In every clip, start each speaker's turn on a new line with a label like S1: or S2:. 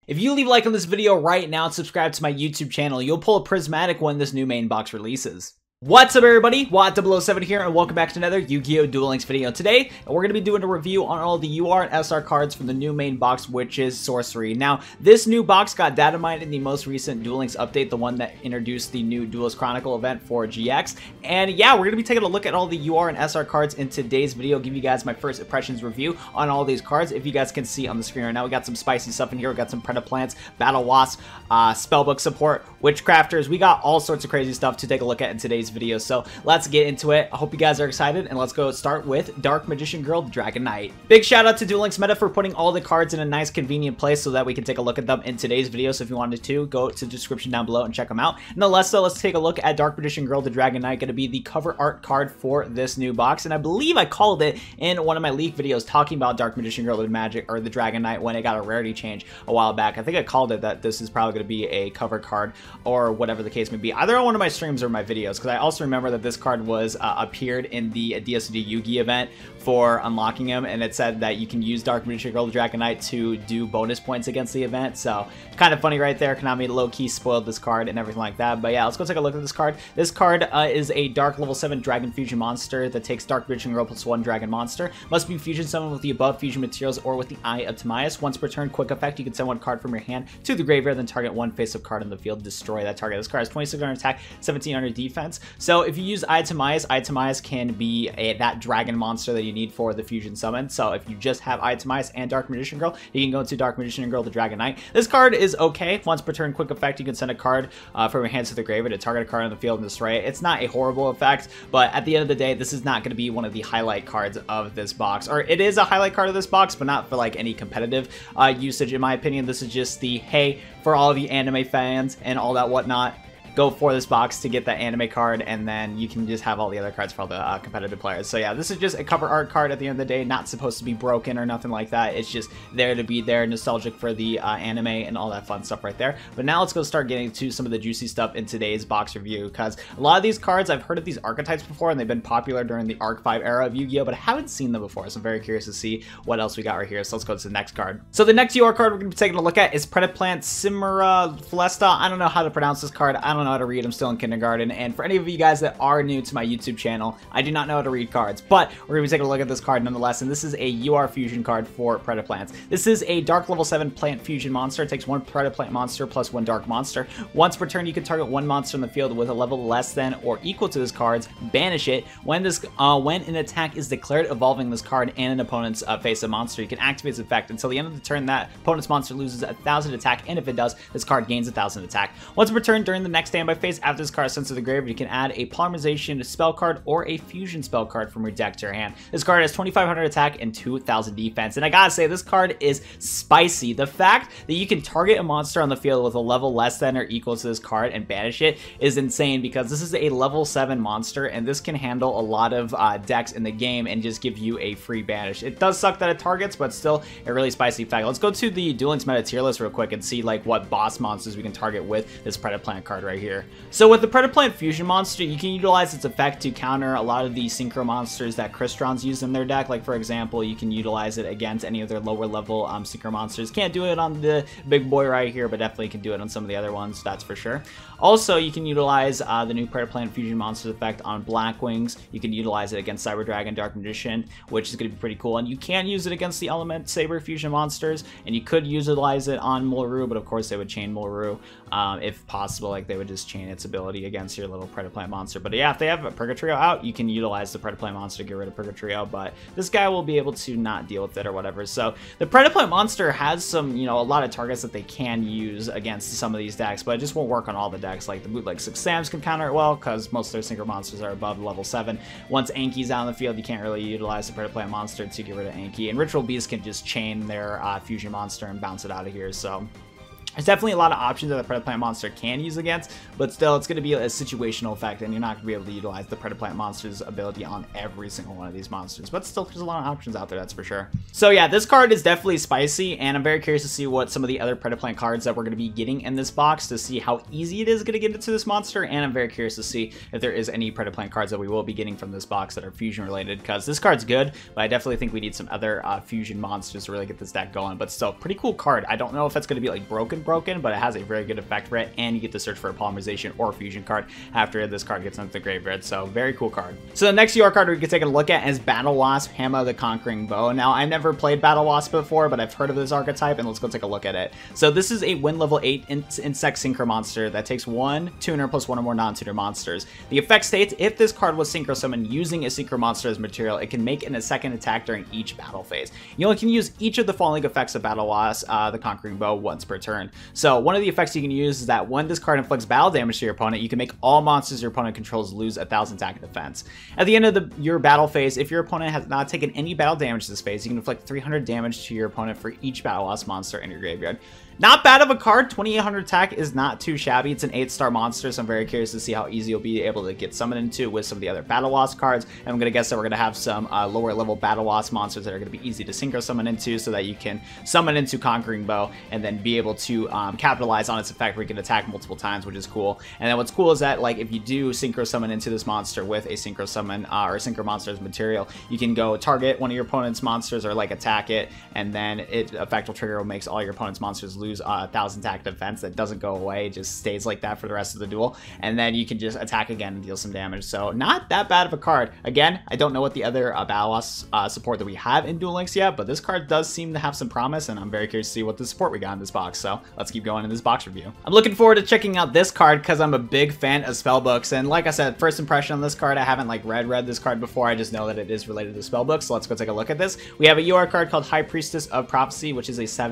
S1: If you leave a like on this video right now and subscribe to my YouTube channel, you'll pull a prismatic when this new main box releases. What's up everybody, Watt007 here and welcome back to another Yu-Gi-Oh! Duel Links video. Today, we're going to be doing a review on all the UR and SR cards from the new main box, which is Sorcery. Now, this new box got data mined in the most recent Duel Links update, the one that introduced the new Duelist Chronicle event for GX. And yeah, we're going to be taking a look at all the UR and SR cards in today's video, give you guys my first impressions review on all these cards. If you guys can see on the screen right now, we got some spicy stuff in here. We got some Predaplants, Battlewasp, Spellbook support, Witchcrafters. We got all sorts of crazy stuff to take a look at in today's video. So let's get into it. I hope you guys are excited, and let's go start with Dark Magician Girl Dragon Knight. Big shout out to Duel Links Meta for putting all the cards in a nice convenient place so that we can take a look at them in today's video. So if you wanted to, go to the description down below and check them out. Nonetheless, though, let's take a look at Dark Magician Girl the Dragon Knight, going to be the cover art card for this new box. And I believe I called it in one of my leak videos talking about Dark Magician Girl the Magic or the Dragon Knight when it got a rarity change a while back. I think I called it that this is probably going to be a cover card or whatever the case may be, either on one of my streams or my videos, because I also remember that this card was appeared in the DSD Yugi event for unlocking him, and it said that you can use Dark Magician Girl the Dragon Knight to do bonus points against the event. So kind of funny right there. Konami low-key spoiled this card and everything like that. But yeah, let's go take a look at this card. This card is a Dark level 7 Dragon Fusion monster that takes Dark Magician Girl +1 Dragon monster. Must be fusion summoned with the above fusion materials or with the Eye of Timaeus. Once per turn, quick effect, you can send one card from your hand to the graveyard, then target one face-up card on the field, destroy that target. This card has 2600 attack, 1700 defense. So if you use Eye of Timaeus can be that dragon monster that you need for the fusion summon. So if you just have Eye of Timaeus and Dark Magician Girl, you can go into Dark Magician Girl the Dragon Knight. This card is okay. Once per turn, quick effect, you can send a card from your hands to the graveyard to target a card on the field and destroy it. It's not a horrible effect, but at the end of the day, this is not going to be one of the highlight cards of this box. Or it is a highlight card of this box, but not for like any competitive usage. In my opinion, this is just the, hey, for all of you anime fans and all that whatnot, go for this box to get that anime card, and then you can just have all the other cards for all the competitive players. So yeah, this is just a cover art card at the end of the day, not supposed to be broken or nothing like that. It's just there to be there, nostalgic for the anime and all that fun stuff right there. But now let's go start getting to some of the juicy stuff in today's box review, because a lot of these cards, I've heard of these archetypes before, and they've been popular during the Arc 5 era of Yu-Gi-Oh, but I haven't seen them before, so I'm very curious to see what else we got right here. So let's go to the next card. So the next UR card we're going to be taking a look at is Predaplant Chimerafflesia. I don't know how to pronounce this card. I don't know how to read. I'm still in kindergarten, and for any of you guys that are new to my YouTube channel, I do not know how to read cards, but we're going to be taking a look at this card nonetheless, and this is a UR fusion card for Predaplants. This is a Dark level 7 plant fusion monster. It takes one Predaplant monster plus one Dark monster. Once per turn, you can target one monster in the field with a level less than or equal to this card's, banish it. When an attack is declared involving this card and an opponent's face-up monster, you can activate its effect until the end of the turn. That opponent's monster loses 1000 attack, and if it does, this card gains 1000 attack. Once per turn, during the next standby phase, after this card is sent to the graveyard, you can add a polymerization spell card or a fusion spell card from your deck to your hand. This card has 2500 attack and 2000 defense, and I gotta say, this card is spicy. The fact that you can target a monster on the field with a level less than or equal to this card and banish it is insane, because this is a level 7 monster, and this can handle a lot of decks in the game and just give you a free banish. It does suck that it targets, but still a really spicy effect. Let's go to the Duel Links meta tier list real quick and see like what boss monsters we can target with this Predaplant card right here. So with the Predaplant fusion monster, you can utilize its effect to counter a lot of the synchro monsters that Crystron's use in their deck. Like for example, you can utilize it against any of their lower level synchro monsters. Can't do it on the big boy right here, but definitely can do it on some of the other ones, that's for sure. Also, you can utilize the new Predaplant fusion monster effect on Blackwings. You can utilize it against Cyber Dragon, Dark Magician, which is going to be pretty cool. And you can use it against the Element Saber fusion monsters, and you could utilize it on Mulru, but of course they would chain Mulru if possible. Like they would just chain its ability against your little Predaplant monster. But yeah, if they have a Purgatrio out, you can utilize the Predaplant monster to get rid of Purgatrio, but this guy will be able to not deal with it or whatever. So the Predaplant monster has some, you know, a lot of targets that they can use against some of these decks, but it just won't work on all the decks. Like the Bootleg 6 Sams can counter it well, because most of their synchro monsters are above level 7. Once Anki's out on the field, you can't really utilize the Predaplant monster to get rid of Anki, and Ritual Beast can just chain their fusion monster and bounce it out of here. So There's definitely a lot of options that the Predaplant monster can use against, but still, it's going to be a situational effect, and you're not going to be able to utilize the Predaplant monster's ability on every single one of these monsters. But still, there's a lot of options out there, that's for sure. So yeah, this card is definitely spicy, and I'm very curious to see what some of the other Predaplant cards that we're going to be getting in this box, to see how easy it is going to get into this monster, and I'm very curious to see if there is any Predaplant cards that we will be getting from this box that are fusion related, because this card's good, but I definitely think we need some other fusion monsters to really get this deck going. But still, pretty cool card. I don't know if it's going to be like broken, but it has a very good effect for it, and you get to search for a polymerization or fusion card after this card gets into the graveyard. So very cool card. So the next UR card we can take a look at is Battlewasp, Hama the Conquering Bow. Now, I've never played Battlewasp before, but I've heard of this archetype, and let's go take a look at it. So this is a win level 8 insect synchro monster that takes 1 tuner plus 1 or more non-tuner monsters. The effect states, if this card was synchro summoned using a synchro monster as material, it can make a second attack during each battle phase. You only can use each of the following effects of Battlewasp, the Conquering Bow, once per turn. So one of the effects you can use is that when this card inflicts battle damage to your opponent, you can make all monsters your opponent controls lose 1,000 attack and defense. At the end of your battle phase, if your opponent has not taken any battle damage this phase, you can inflict 300 damage to your opponent for each Battlewasp monster in your graveyard. Not bad of a card. 2800 attack is not too shabby. It's an 8-star monster, so I'm very curious to see how easy you'll be able to get summoned into with some of the other Battlewasp cards. And I'm going to guess that we're going to have some lower level Battlewasp monsters that are going to be easy to synchro summon into, so that you can summon into Conquering Bow and then be able to capitalize on its effect where you can attack multiple times, which is cool. And then what's cool is that, like, if you do synchro summon into this monster with a synchro summon or synchro monster's material, you can go target one of your opponent's monsters or like attack it, and then effect will trigger, makes all your opponent's monsters lose 1,000 attack defense. That doesn't go away, it just stays like that for the rest of the duel, and then you can just attack again and deal some damage. So not that bad of a card. Again, I don't know what the other Battlewasp support that we have in Duel Links yet, but this card does seem to have some promise, and I'm very curious to see what the support we got in this box. So let's keep going in this box review. I'm looking forward to checking out this card because I'm a big fan of spellbooks, and like I said, first impression on this card, I haven't like read this card before. I just know that it is related to spellbooks, so let's go take a look at this. We have a UR card called High Priestess of Prophecy, which is a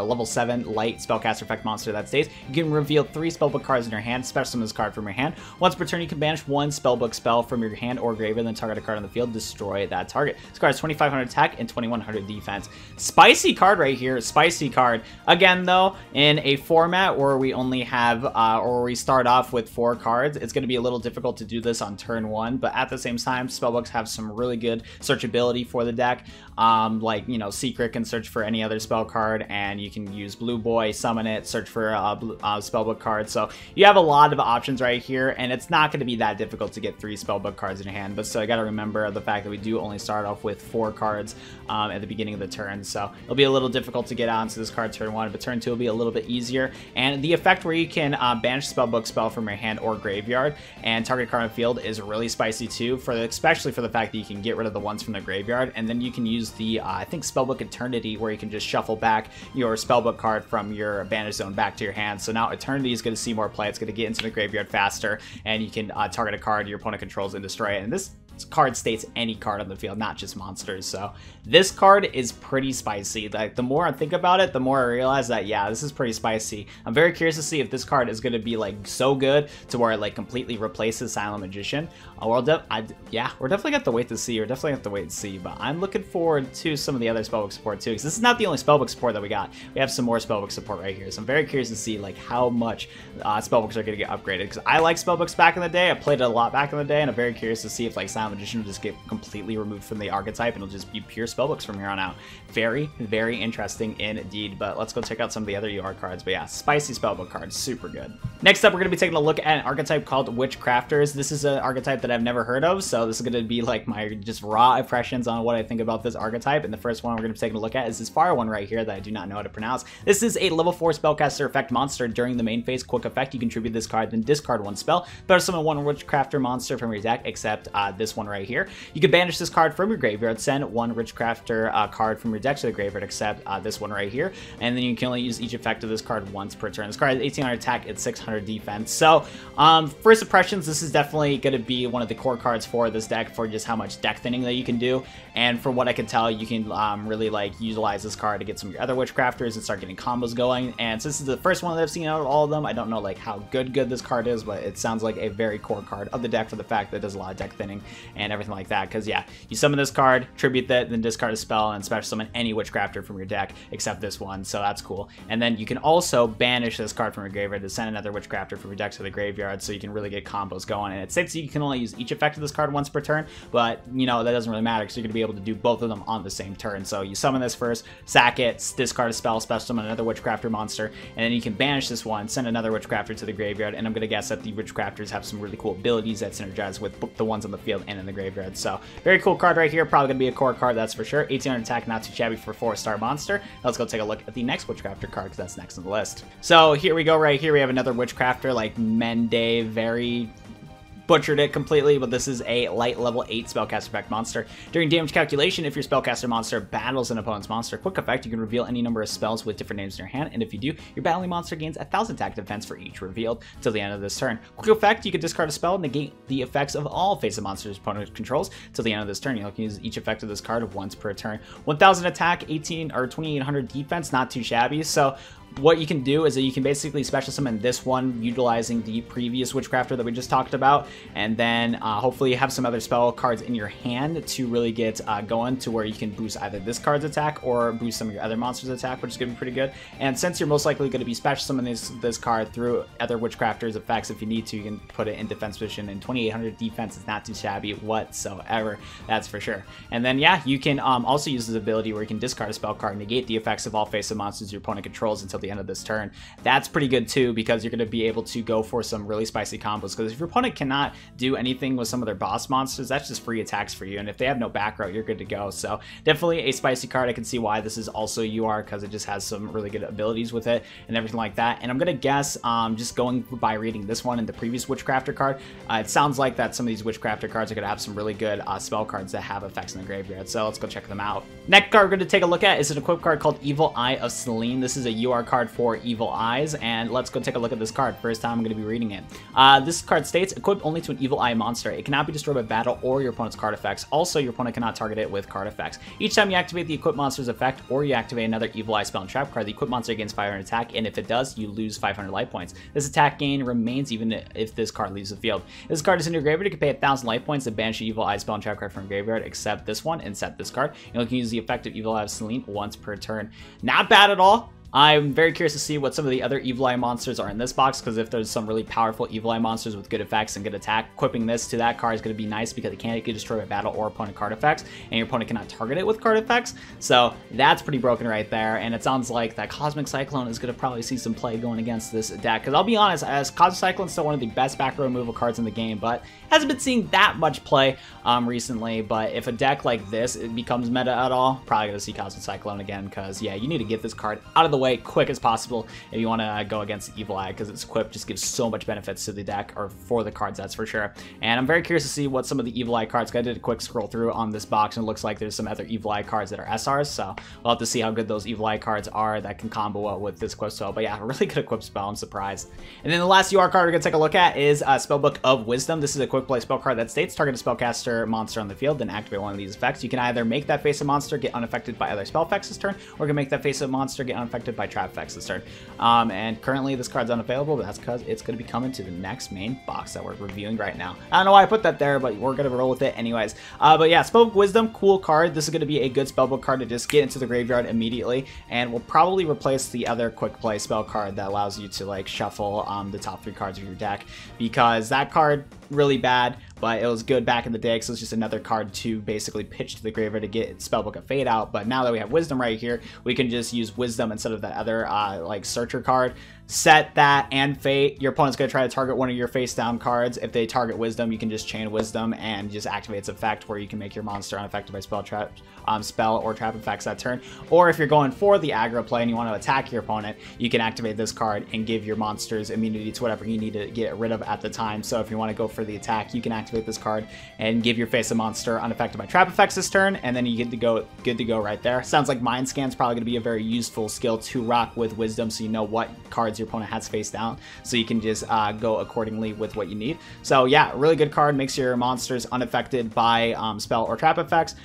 S1: level 7 light spellcaster effect monster that stays. You can reveal 3 spellbook cards in your hand, special summon this card from your hand. Once per turn, you can banish 1 spellbook spell from your hand or graveyard, then target a card on the field, destroy that target. This card has 2500 attack and 2100 defense. Spicy card right here, spicy card. Again though, in a format where we only have, or we start off with 4 cards, it's going to be a little difficult to do this on turn 1, but at the same time, spellbooks have some really good searchability for the deck. Like, you know, Secret can search for any other spell card, and you can use Blue Boy, summon it, search for spellbook cards. So you have a lot of options right here, and it's not going to be that difficult to get 3 spellbook cards in your hand. But still, you got to remember the fact that we do only start off with 4 cards at the beginning of the turn, so it'll be a little difficult to get onto this card turn 1, but turn 2 will be a little bit easier. And the effect where you can banish spellbook spell from your hand or graveyard and target card on the field is really spicy too, especially for the fact that you can get rid of the ones from the graveyard, and then you can use the I think Spellbook Eternity, where you can just shuffle back your spellbook card from your banish zone back to your hand. So now Eternity is going to see more play. It's going to get into the graveyard faster, and you can target a card your opponent controls and destroy it. And this card states any card on the field, not just monsters. So this card is pretty spicy. Like, the more I think about it, the more I realize that, yeah, this is pretty spicy. I'm very curious to see if this card is going to be like so good to where it like completely replaces Silent Magician. Yeah, we're definitely going to have to wait to see. We're definitely going to have to wait and see, but I'm looking forward to some of the other spellbook support too, because this is not the only spellbook support that we got. We have some more spellbook support right here, so I'm very curious to see like how much spellbooks are going to get upgraded, because I like spellbooks back in the day. I played it a lot back in the day, and I'm very curious to see if like Silent Magician will just get completely removed from the archetype and it'll just be pure spellbooks from here on out. Very, very interesting indeed. But let's go check out some of the other UR cards. But yeah, spicy spellbook cards, super good. Next up, we're going to be taking a look at an archetype called Witchcrafters. This is an archetype that I've never heard of, so this is going to be like my just raw impressions on what I think about this archetype. And the first one we're going to be taking a look at is this fire one right here that I do not know how to pronounce. This is a level 4 spellcaster effect monster. During the main phase, quick effect, you contribute this card, then discard 1 spell. Better summon 1 Witchcrafter monster from your deck, except this one right here. You can banish this card from your graveyard, send 1 Witchcrafter card from your deck to the graveyard, except this one right here. And then you can only use each effect of this card once per turn. This card has 1800 attack and 600 defense. So, first impressions, this is definitely going to be one of the core cards for this deck for just how much deck thinning that you can do. And from what I can tell, you can really like utilize this card to get some of your other Witchcrafters and start getting combos going. And since this is the first one that I've seen out of all of them, I don't know like how good this card is, but it sounds like a very core card of the deck for the fact that it does a lot of deck thinning. and everything like that. Because yeah, you summon this card, tribute that, then discard a spell, and special summon any Witchcrafter from your deck except this one, so that's cool. And then you can also banish this card from your graveyard to send another Witchcrafter from your deck to the graveyard, so you can really get combos going. And it states that you can only use each effect of this card once per turn, but you know, that doesn't really matter because you're going to be able to do both of them on the same turn. So you summon this first, sack it, discard a spell, special summon another Witchcrafter monster, and then you can banish this one, send another Witchcrafter to the graveyard. And I'm going to guess that the Witchcrafters have some really cool abilities that synergize with the ones on the field and in the graveyard. So very cool card right here, probably going to be a core card, that's for sure. 1800 attack, not too shabby for a 4-star monster. Let's go take a look at the next Witchcrafter card because that's next on the list. So here we go. Right here we have another Witchcrafter, like Mende, very butchered it completely, but this is a light level 8 spellcaster effect monster. During damage calculation, if your spellcaster monster battles an opponent's monster, quick effect, you can reveal any number of spells with different names in your hand, and if you do, your battling monster gains 1000 attack defense for each revealed till the end of this turn. Quick effect, you can discard a spell, negate the effects of all face of monsters opponent controls till the end of this turn. You can use each effect of this card once per turn. 1000 attack, 18 or 2800 defense, not too shabby. So what you can do is that you can basically special summon this one utilizing the previous Witchcrafter that we just talked about, and then hopefully have some other spell cards in your hand to really get going to where you can boost either this card's attack or boost some of your other monsters' attack, which is going to be pretty good. And since you're most likely going to be special summoning this card through other Witchcrafters' effects, if you need to, you can put it in defense position, and 2800 defense is not too shabby whatsoever, that's for sure. And then yeah, you can also use this ability where you can discard a spell card, negate the effects of all face of monsters your opponent controls until the end of this turn. That's pretty good too, because you're going to be able to go for some really spicy combos, because if your opponent cannot do anything with some of their boss monsters, that's just free attacks for you, and if they have no back row, you're good to go. So definitely a spicy card. I can see why this is also UR, because it just has some really good abilities with it and everything like that. And I'm going to guess, just going by reading this one and the previous Witchcrafter card, it sounds like that some of these Witchcrafter cards are going to have some really good spell cards that have effects in the graveyard, so let's go check them out. Next card we're going to take a look at is an equip card called Evil Eye of Selene. This is a UR card for Evil Eyes, and let's go take a look at this card. First time I'm going to be reading it. This card states, equipped only to an Evil Eye monster. It cannot be destroyed by battle or your opponent's card effects. Also, your opponent cannot target it with card effects. Each time you activate the equipped monster's effect, or you activate another Evil Eye spell and trap card, the equipped monster gains 500 attack, and if it does, you lose 500 life points. This attack gain remains even if this card leaves the field. If this card is in your graveyard, you can pay 1000 life points to banish your Evil Eye spell and trap card from your graveyard, except this one, and set this card. You can use the effect of Evil Eye of Selene once per turn. Not bad at all. I'm very curious to see what some of the other Evil Eye monsters are in this box, because if there's some really powerful Evil Eye monsters with good effects and good attack, equipping this to that card is going to be nice, because it can't get destroyed by battle or opponent card effects, and your opponent cannot target it with card effects. So that's pretty broken right there, and it sounds like that Cosmic Cyclone is going to probably see some play going against this deck, because I'll be honest, as Cosmic Cyclone is still one of the best back row removal cards in the game, but hasn't been seeing that much play recently. But if a deck like this it becomes meta at all, probably going to see Cosmic Cyclone again, because yeah, you need to get this card out of the way quick as possible if you want to go against Evil Eye, because its equip just gives so much benefits to the deck, or for the cards, that's for sure. And I'm very curious to see what some of the Evil Eye cards, I did a quick scroll through on this box, and it looks like there's some other Evil Eye cards that are SRs, so we'll have to see how good those Evil Eye cards are that can combo well with this equip spell. But yeah, really good equip spell, I'm surprised. And then the last UR card we're going to take a look at is Spellbook of Wisdom. This is a quick play spell card that states, target a spellcaster monster on the field, then activate one of these effects. You can either make that face of monster get unaffected by other spell effects this turn, or you can make that face of monster get unaffected by trap effects this turn. And currently this card's unavailable, but that's because it's going to be coming to the next main box that we're reviewing right now. I don't know why I put that there, but we're going to roll with it anyways. But yeah, Spellbook of Wisdom, cool card. This is going to be a good spellbook card to just get into the graveyard immediately, and will probably replace the other quick play spell card that allows you to like shuffle the top 3 cards of your deck, because that card really bad, but it was good back in the day, so it's just another card to basically pitch to the graveyard to get Spellbook of Fate out. But now that we have Wisdom right here, we can just use Wisdom instead of that other like Searcher card. Set that and Fate. Your opponent's going to try to target one of your face down cards. If they target Wisdom, you can just chain Wisdom and just activate its effect, where you can make your monster unaffected by spell or trap effects that turn. Or if you're going for the aggro play and you want to attack your opponent, you can activate this card and give your monsters immunity to whatever you need to get rid of at the time. So if you want to go for the attack, you can activate this card and give your face a monster unaffected by trap effects this turn, and then you get to go good to go right there. Sounds like Mind Scan's probably going to be a very useful skill to rock with Wisdom, so you know what cards your opponent has face down, so you can just go accordingly with what you need. So yeah, really good card, makes your monsters unaffected by spell or trap effects.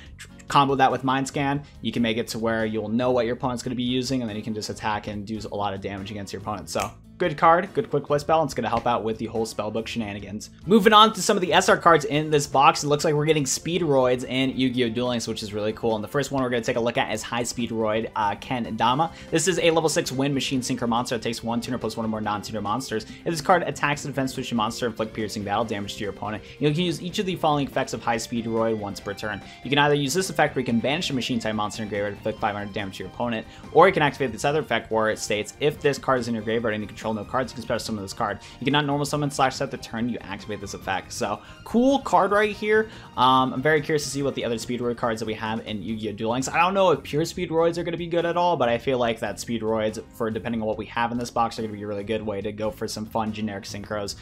S1: combo that with Mind Scan, you can make it to where you'll know what your opponent's going to be using, and then you can just attack and do a lot of damage against your opponent. So good card, good quick play spell, and it's going to help out with the whole spellbook shenanigans. Moving on to some of the SR cards in this box, it looks like we're getting Speedroids in Yu-Gi-Oh! Duel Links, which is really cool. And the first one we're going to take a look at is Hi-Speedroid Kendama. This is a level 6 wind machine synchro monster that takes 1 tuner plus 1 or more non-tuner monsters. If this card attacks the defense switching monster, inflict piercing battle damage to your opponent. You can use each of the following effects of Hi-Speedroid once per turn. You can either use this effect where you can banish a machine type monster in your graveyard to inflict 500 damage to your opponent, or you can activate this other effect where it states, if this card is in your graveyard and you control no cards, you can special summon this card. You cannot normal summon / set the turn you activate this effect. So cool card right here. I'm very curious to see what the other Speedroid cards that we have in Yu-Gi-Oh! Duel Links. I don't know if pure Speedroids are going to be good at all, but I feel like that Speedroids, for depending on what we have in this box, are going to be a really good way to go for some fun generic synchros,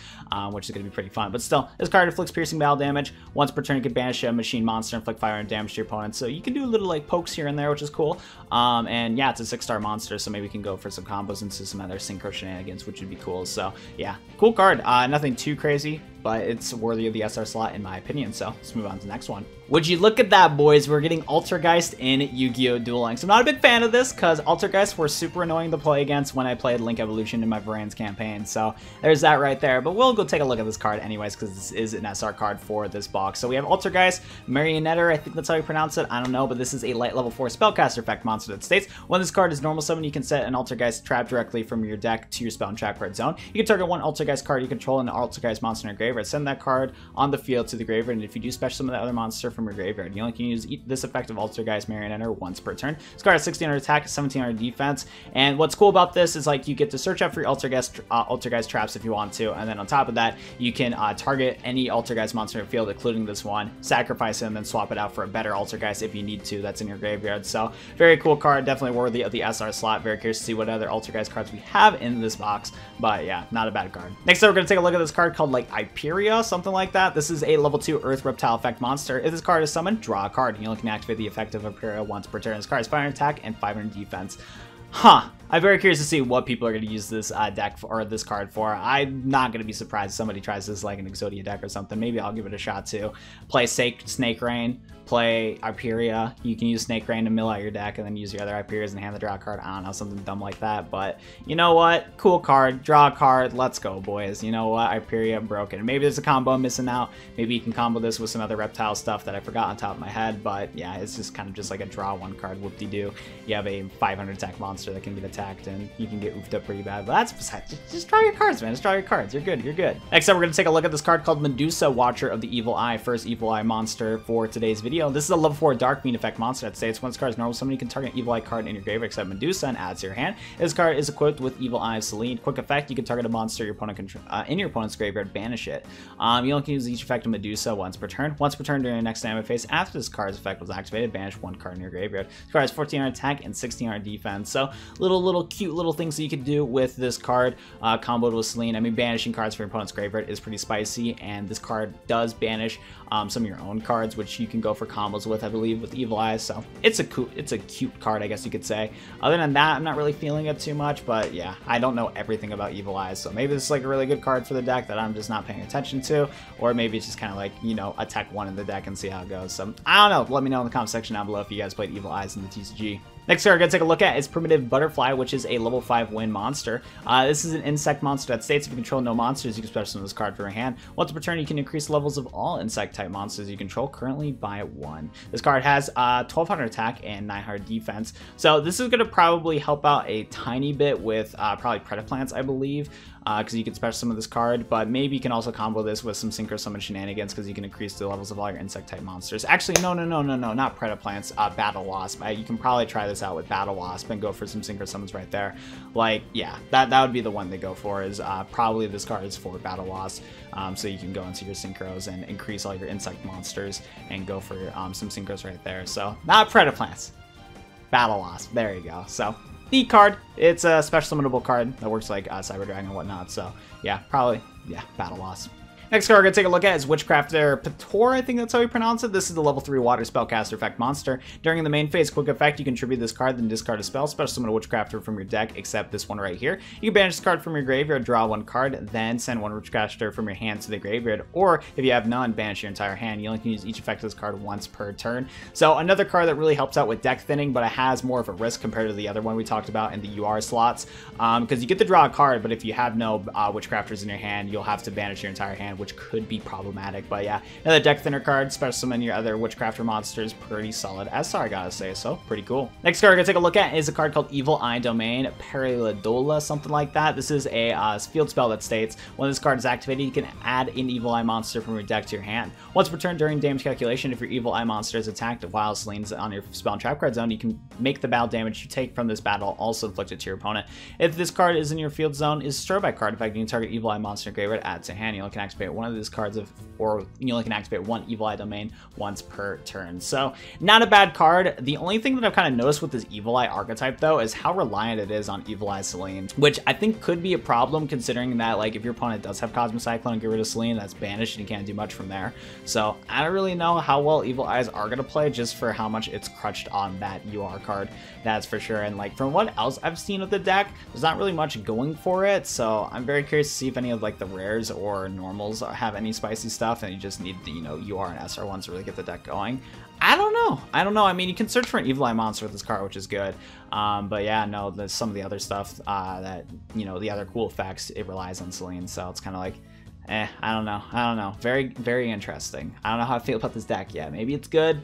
S1: which is going to be pretty fun. But still, this card inflicts piercing battle damage. Once per turn, you can banish a machine monster and inflict 500 damage to your opponent. So you can do little like pokes here and there, which is cool. And yeah, it's a 6-star monster, so maybe we can go for some combos into some other synchro shenanigans, which would be cool. So yeah, cool card. Nothing too crazy, but it's worthy of the SR slot in my opinion. So let's move on to the next one. Would you look at that, boys? We're getting Altergeist in Yu-Gi-Oh! Duel Links. I'm not a big fan of this because Altergeist were super annoying to play against when I played Link Evolution in my Verre's campaign. So there's that right there. But we'll go take a look at this card anyways because this is an SR card for this box. So we have Altergeist Marionetter. I think that's how you pronounce it. I don't know, but this is a light level 4 spellcaster effect monster that states, when this card is normal summon, you can set an Altergeist trap directly from your deck to your spell and trap card zone. You can target one Altergeist card you control and an Altergeist monster in your graveyard. Send that card on the field to the graveyard, and if you do special summon that other monster from your graveyard, you only can use this effect of Altergeist Marionetter once per turn. This card has 1600 attack, 1700 defense, and what's cool about this is like you get to search out for your Altergeist traps if you want to, and then on top of that, you can target any Altergeist monster in your field, including this one, sacrifice it, and then swap it out for a better Altergeist if you need to that's in your graveyard. So very cool card, definitely worthy of the SR slot. Very curious to see what other Altergeist cards we have in this box, but yeah, not a bad card. Next up, we're going to take a look at this card called like Ipiria, something like that. This is a level 2 Earth Reptile effect monster. If this card is summoned, draw a card. You only can activate the effect of Ipiria once per turn. This card has 500 attack and 500 defense. Huh. I'm very curious to see what people are going to use this deck for, or this card for. I'm not going to be surprised if somebody tries this like an Exodia deck or something. Maybe I'll give it a shot too. Play Snake Rain, play Ipiria. You can use Snake Rain to mill out your deck and then use your other Ipirias and hand the draw card. I don't know, something dumb like that. But you know what? Cool card. Draw a card. Let's go, boys. You know what? Ipiria broken. Maybe there's a combo I'm missing out. Maybe you can combo this with some other reptile stuff that I forgot on top of my head. But yeah, it's just kind of just like a draw one card. Whoop-de-doo. You have a 500 attack monster that can get attacked and you can get oofed up pretty bad. But that's besides. Just draw your cards, man. Just draw your cards. You're good. You're good. Next up, we're going to take a look at this card called Medusa, Watcher of the Evil Eye. First Evil Eye monster for today's video. This is a level 4 Dark Beam effect monster that states, when this card is normal summon, you can target an Evil Eye card in your graveyard except Medusa and add to your hand. This card is equipped with Evil Eye of Selene. Quick effect, you can target a monster your opponent in your opponent's graveyard, banish it. You only can use each effect of Medusa once per turn. Once per turn during your next dynamic phase after this card's effect was activated, banish one card in your graveyard. This card has 1400 attack and 1600 defense. So little cute little things that you could do with this card comboed with Selene. I mean, banishing cards from your opponent's graveyard is pretty spicy, and this card does banish some of your own cards, which you can go for combos with, I believe, with Evil Eyes. So it's a cute card, I guess you could say. Other than that, I'm not really feeling it too much, but yeah, I don't know everything about Evil Eyes, so maybe this is like a really good card for the deck that I'm just not paying attention to, or maybe it's just kind of like, you know, attack one in the deck and see how it goes. So I don't know. Let me know in the comment section down below if you guys played Evil Eyes in the TCG. Next card we're going to take a look at is Primitive Butterfly, which is a level 5 wind monster. This is an insect monster that states, if you control no monsters, you can special summon this card for your hand. Once per turn, you can increase levels of all insect type monsters you control, currently by 1. This card has 1200 attack and 900 defense. So this is going to probably help out a tiny bit with probably Predaplants, I believe, because you can special summon this card, but maybe you can also combo this with some Synchro Summon shenanigans because you can increase the levels of all your insect type monsters. Actually, no, not Predaplants, Battlewasp. You can probably try this out with Battlewasp and go for some Synchro Summons right there. Like, yeah, that would be the one to go for, is probably this card is for Battlewasp, so you can go into your Synchros and increase all your insect monsters and go for some Synchros right there. So, not Predaplants, Battlewasp, there you go. So, neat card. It's a special summonable card that works like Cyber Dragon and whatnot. So yeah, probably, yeah, Battlewasp. Next card we're going to take a look at is Witchcrafter Schmietta, I think that's how you pronounce it. This is the level 3 water spellcaster effect monster. During the main phase quick effect, you contribute this card, then discard a spell, special summon a Witchcrafter from your deck, except this one right here. You can banish this card from your graveyard, draw one card, then send one Witchcrafter from your hand to the graveyard, or if you have none, banish your entire hand. You only can use each effect of this card once per turn. So another card that really helps out with deck thinning, but it has more of a risk compared to the other one we talked about in the UR slots, because you get to draw a card, but if you have no Witchcrafters in your hand, you'll have to banish your entire hand, which could be problematic. But yeah, another deck thinner card, special summon your other Witchcrafter monsters, pretty solid SR, I gotta say, so pretty cool. Next card we're gonna take a look at is a card called Evil Eye Domain, Pareidolia, something like that. This is a field spell that states, when this card is activated, you can add an Evil Eye monster from your deck to your hand. Once per turn during damage calculation, if your Evil Eye monster is attacked while Selene's on your spell and trap card zone, you can make the battle damage you take from this battle also inflicted to your opponent. If this card is in your field zone, is destroyed by card effect, you can target Evil Eye monster in your graveyard, add to hand. You only can activate one of these cards or you only can activate one Evil Eye Domain once per turn. So not a bad card. The only thing that I've kind of noticed with this Evil Eye archetype though is how reliant it is on Evil Eye Selene, which I think could be a problem considering that like if your opponent does have Cosmic Cyclone and get rid of Selene, that's banished and you can't do much from there. So I don't really know how well Evil Eyes are going to play just for how much it's crutched on that UR card, that's for sure. And like from what else I've seen of the deck, there's not really much going for it, so I'm very curious to see if any of like the rares or normals have any spicy stuff and you just need the, you know, UR and SR ones to really get the deck going. I don't know. I mean, you can search for an Evil Eye monster with this card, which is good. But yeah, no, there's some of the other stuff that, you know, the other cool effects, it relies on Selene, so it's kind of like, I don't know. Very, very interesting. I don't know how I feel about this deck yet. Maybe it's good.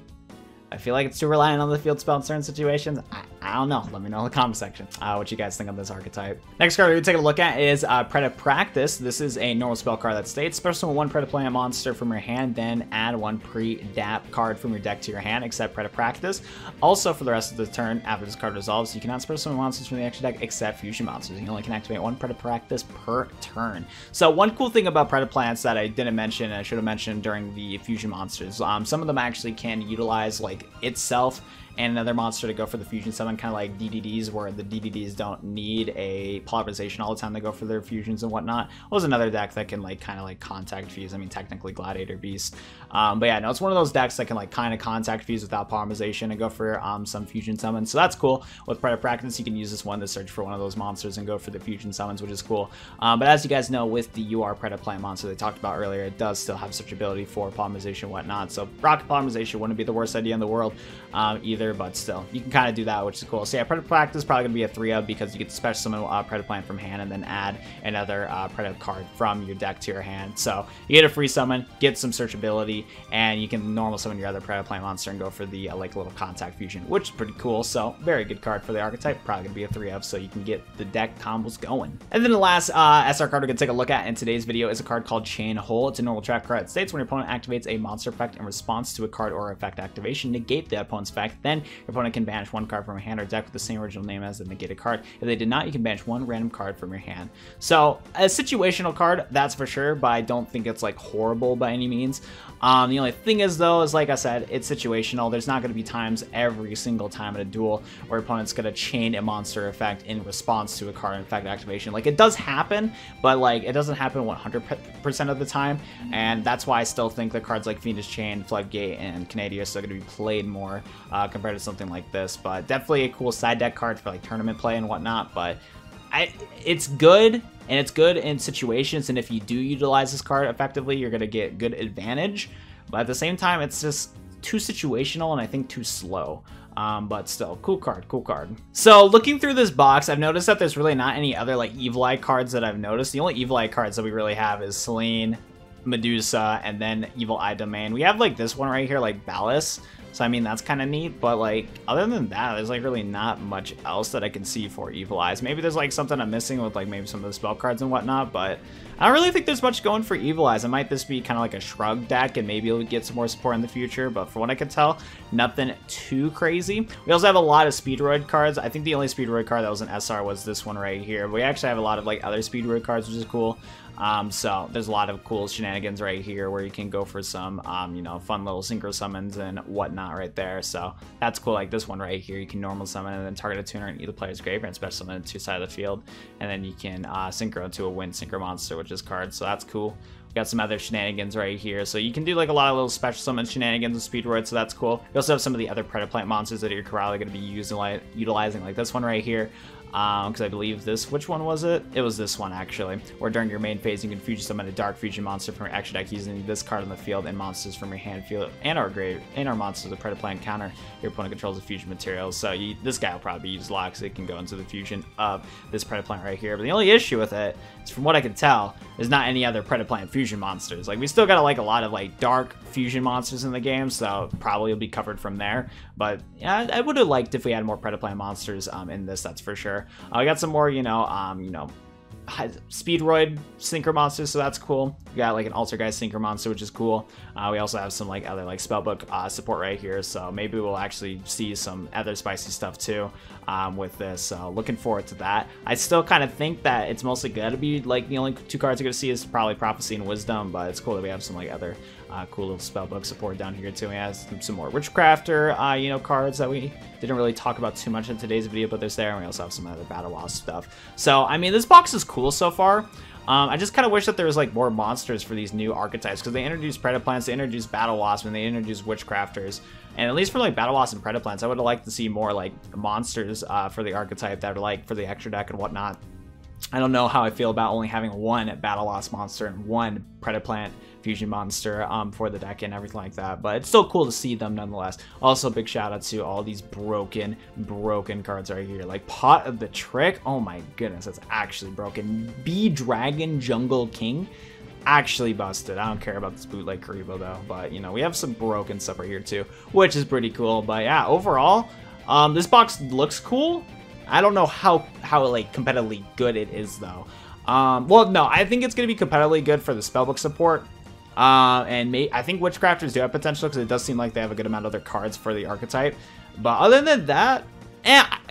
S1: I feel like it's too reliant on the field spell in certain situations. I don't know. Let me know in the comment section what you guys think of this archetype. Next card we're going to take a look at is Predapractice. This is a normal spell card that states, special summon one Predaplant monster from your hand, then add one Predap card from your deck to your hand, except Predapractice. Also, for the rest of the turn, after this card resolves, you cannot special summon monsters from the extra deck except fusion monsters. You only can activate one Predapractice per turn. So one cool thing about Predaplants that I didn't mention, and I should have mentioned during the fusion monsters, some of them actually can utilize like itself and another monster to go for the fusion summon, kind of like DDDs, where the DDDs don't need a polarization all the time to go for their fusions and whatnot. Well, there's another deck that can like kind of like contact fuse. I mean, technically Gladiator Beast. But yeah, no, it's one of those decks that can like kind of contact fuse without polymerization and go for some fusion summons. So that's cool. With Predapractice, you can use this one to search for one of those monsters and go for the fusion summons, which is cool. But as you guys know, with the UR Predaplant monster they talked about earlier, it does still have such ability for polymerization and whatnot. So rocket polymerization wouldn't be the worst idea in the world either, but still, you can kind of do that, which is cool. So yeah, Predapractice is probably going to be a 3-of because you get to special summon Predaplant from hand and then add another Predap card from your deck to your hand. So you get a free summon, get some searchability, and you can normal summon your other Predaplant monster and go for the like little contact fusion, which is pretty cool. So very good card for the archetype, probably going to be a 3-of, so you can get the deck combos going. And then the last SR card we're going to take a look at in today's video is a card called Chain Hole. It's a normal trap card. It states when your opponent activates a monster effect in response to a card or effect activation, negate the opponent's effect, then your opponent can banish one card from a hand or deck with the same original name as the negated card. If they did not, you can banish one random card from your hand. So a situational card, that's for sure, but I don't think it's like horrible by any means. The only thing is though, is like I said, it's situational. There's not going to be times every single time in a duel where opponent's going to chain a monster effect in response to a card effect activation. Like it does happen, but like it doesn't happen 100% of the time, and that's why I still think the cards like Fiendish Chain, Floodgate, and Canada are still going to be played more compared to something like this. But definitely a cool side deck card for like tournament play and whatnot. But it's good, and it's good in situations, and if you do utilize this card effectively, you're going to get good advantage. But at the same time, it's just too situational and I think too slow. But still, cool card. So looking through this box, I've noticed that there's really not any other like Evil Eye cards that I've noticed. The only Evil Eye cards that we really have is Selene, Medusa, and then Evil Eye Domain. We have like this one right here, like Ballas. So I mean, that's kind of neat, but like other than that, there's like really not much else that I can see for Evil Eyes. Maybe there's like something I'm missing with like maybe some of the spell cards and whatnot, but I don't really think there's much going for Evil Eyes. It might just be kind of like a shrug deck, and maybe it'll get some more support in the future, but from what I can tell, nothing too crazy. We also have a lot of Speedroid cards. I think the only Speedroid card that was an SR was this one right here. We actually have a lot of like other Speedroid cards, which is cool. So there's a lot of cool shenanigans right here where you can go for some, you know, fun little synchro summons and whatnot right there. So that's cool. Like this one right here, you can normal summon and then target a tuner in either player's graveyard and special summon to side of the field, and then you can synchro to a wind synchro monster with this card. So that's cool. got some other shenanigans right here. So you can do like a lot of little special summon shenanigans with Speedroid, so that's cool. You also have some of the other Predaplant monsters that you're probably going to be utilizing, like this one right here. Because I believe this, which one was it? It was this one, actually. Where during your main phase, you can fusion summon a dark fusion monster from your extra deck using this card on the field and monsters from your hand, field, and our grave, and our monsters with Predaplant counter. Your opponent controls the fusion materials. So this guy will probably be used a lot because it can go into the fusion of this Predaplant right here. But the only issue with it is, from what I can tell, there's not any other Predaplant fusion monsters. Like, we still got like a lot of like dark fusion monsters in the game, so probably will be covered from there. But yeah, I would have liked if we had more Predaplant monsters in this, that's for sure. We got some more, Speedroid Synchro monsters, so that's cool. We got like an Altergeist Synchro monster, which is cool. We also have some like other like Spellbook support right here, so maybe we'll actually see some other spicy stuff too with this. So looking forward to that. I still kind of think that it's mostly gonna be like the only two cards you're gonna see is probably Prophecy and Wisdom, but it's cool that we have some like other cool little Spellbook support down here too. We have some more Witchcrafter cards that we didn't really talk about too much in today's video, but there's there. And we also have some other Battlewasp stuff. So I mean, this box is cool so far. I just kind of wish that there was like more monsters for these new archetypes, because they introduced Predaplants, they introduced Battlewasp, and they introduced Witchcrafters. And at least for like Battlewasp and Predaplants, I would have liked to see more like monsters for the archetype that are like for the extra deck and whatnot. I don't know how I feel about only having one Battlewasp monster and one Predaplant fusion monster for the deck and everything like that, but it's still cool to see them nonetheless. Also, big shout out to all these broken cards right here, like Pot of the Trick. Oh my goodness, that's actually broken. Dragon Jungle King, actually busted. I don't care about this bootleg Karibo though, but we have some broken stuff right here too, which is pretty cool. But yeah, overall, this box looks cool. I don't know how like competitively good it is though. Well, no, I think it's gonna be competitively good for the Spellbook support. And I think Witchcrafters do have potential because it does seem like they have a good amount of other cards for the archetype. But other than that,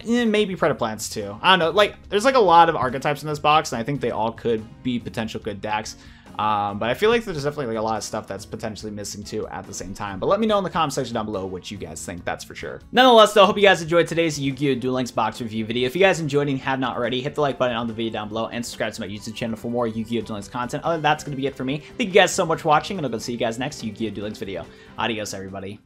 S1: maybe Predaplants too. I don't know. Like, there's like a lot of archetypes in this box, and I think they all could be potential good decks. But I feel like there's definitely like a lot of stuff that's potentially missing too at the same time. But let me know in the comment section down below what you guys think, that's for sure. Nonetheless though, hope you guys enjoyed today's Yu-Gi-Oh! Duel Links box review video. If you guys enjoyed and have not already, hit the like button on the video down below and subscribe to my YouTube channel for more Yu-Gi-Oh! Duel Links content. Other than that's going to be it for me. Thank you guys so much for watching, and I'll go see you guys next Yu-Gi-Oh! Duel Links video. Adios, everybody.